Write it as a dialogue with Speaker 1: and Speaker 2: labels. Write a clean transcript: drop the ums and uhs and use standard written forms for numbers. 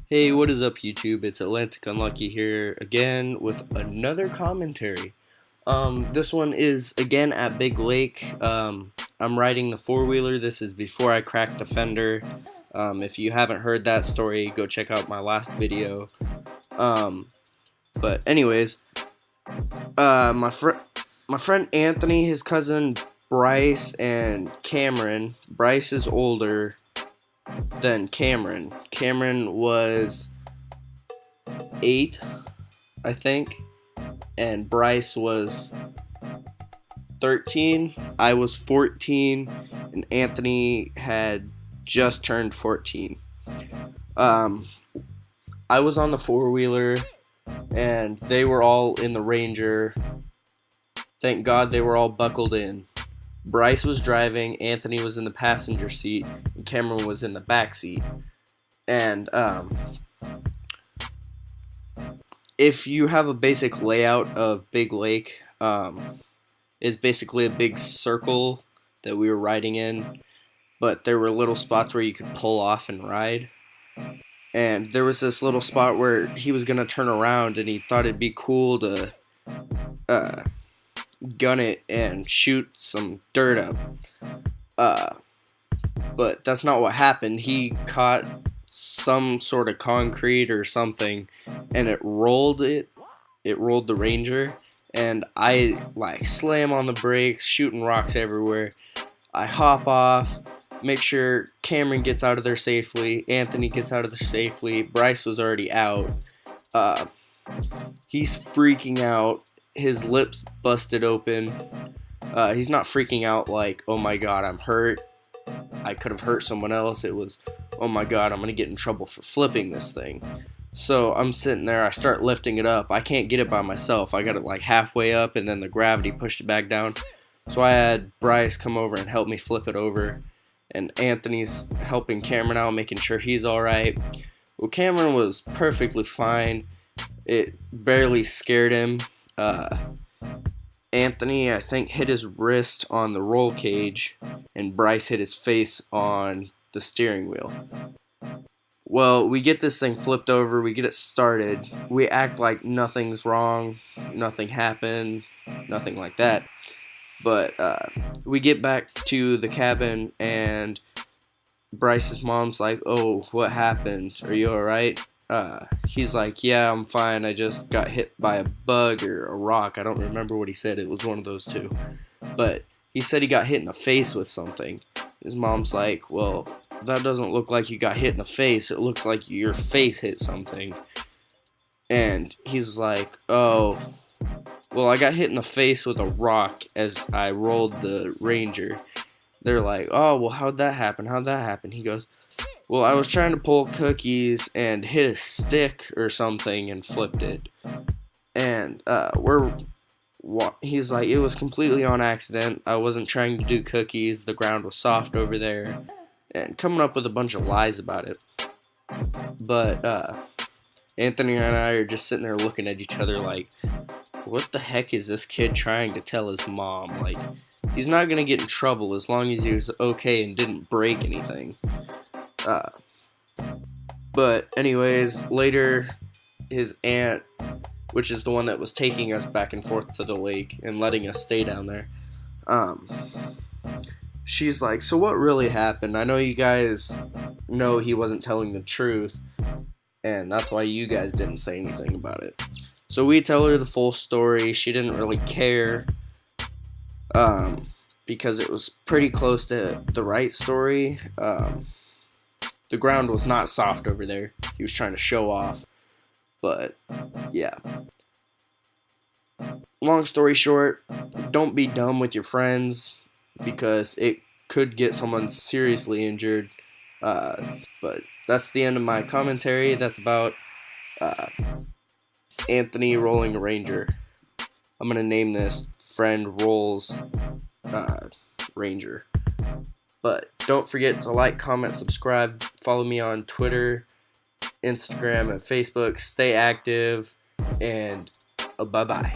Speaker 1: Hey, what is up, YouTube? It's Atlantic Unlucky here again with another commentary. This one is again at Big Lake. I'm riding the four-wheeler. This is before I cracked the fender. If you haven't heard that story, go check out my last video. But anyways, my friend Anthony, his cousin Bryce, and Cameron. Bryce is older than Cameron. Cameron was 8, I think, and Bryce was 13. I was 14, and Anthony had just turned 14. I was on the four-wheeler, and they were all in the Ranger. Thank God they were all buckled in. Bryce was driving, Anthony was in the passenger seat, and Cameron was in the back seat. And if you have a basic layout of Big Lake, it's basically a big circle that we were riding in, but there were little spots where you could pull off and ride. And there was this little spot where he was going to turn around, and he thought it'd be cool to gun it and shoot some dirt up. But that's not what happened. He caught some sort of concrete or something, and it rolled the Ranger, and I slam on the brakes, shooting rocks everywhere. I hop off, make sure Cameron gets out of there safely, Anthony gets out of there safely. Bryce was already out. He's freaking out. His lips busted open. He's not freaking out like, oh my god, I'm hurt, I could have hurt someone else. It was, oh my god, I'm gonna get in trouble for flipping this thing. So I'm sitting there, I start lifting it up. I can't get it by myself. I got it halfway up, and then the gravity pushed it back down. So I had Bryce come over and help me flip it over, and Anthony's helping Cameron out, making sure he's alright. Well, Cameron was perfectly fine. It barely scared him. Anthony, I think, hit his wrist on the roll cage, and Bryce hit his face on the steering wheel. Well, we get this thing flipped over, we get it started, we act like nothing's wrong, nothing happened, nothing like that. But we get back to the cabin, and Bryce's mom's like, oh, what happened? Are you alright? He's like, yeah, I'm fine. I just got hit by a bug or a rock. I don't remember what he said. It was one of those two. But he said he got hit in the face with something. His mom's like, well, that doesn't look like you got hit in the face. It looks like your face hit something. And he's like, oh, well, I got hit in the face with a rock as I rolled the Ranger. They're like, oh, well, how'd that happen? How'd that happen? He goes, well, I was trying to pull cookies and hit a stick or something and flipped it. And he's like, it was completely on accident. I wasn't trying to do cookies. The ground was soft over there. And coming up with a bunch of lies about it. But Anthony and I are just sitting there looking at each other like, what the heck is this kid trying to tell his mom? Like, he's not going to get in trouble as long as he was okay and didn't break anything. But anyways, later, his aunt, which is the one that was taking us back and forth to the lake and letting us stay down there, she's like, so what really happened? I know you guys know he wasn't telling the truth, and that's why you guys didn't say anything about it. So we tell her the full story. She didn't really care, because it was pretty close to the right story. The ground was not soft over there. He was trying to show off. But, yeah. Long story short, don't be dumb with your friends, because it could get someone seriously injured. But that's the end of my commentary. That's about Anthony rolling a Ranger. I'm going to name this Friend Rolls Ranger. But don't forget to like, comment, subscribe, follow me on Twitter, Instagram, and Facebook. Stay active, and bye-bye.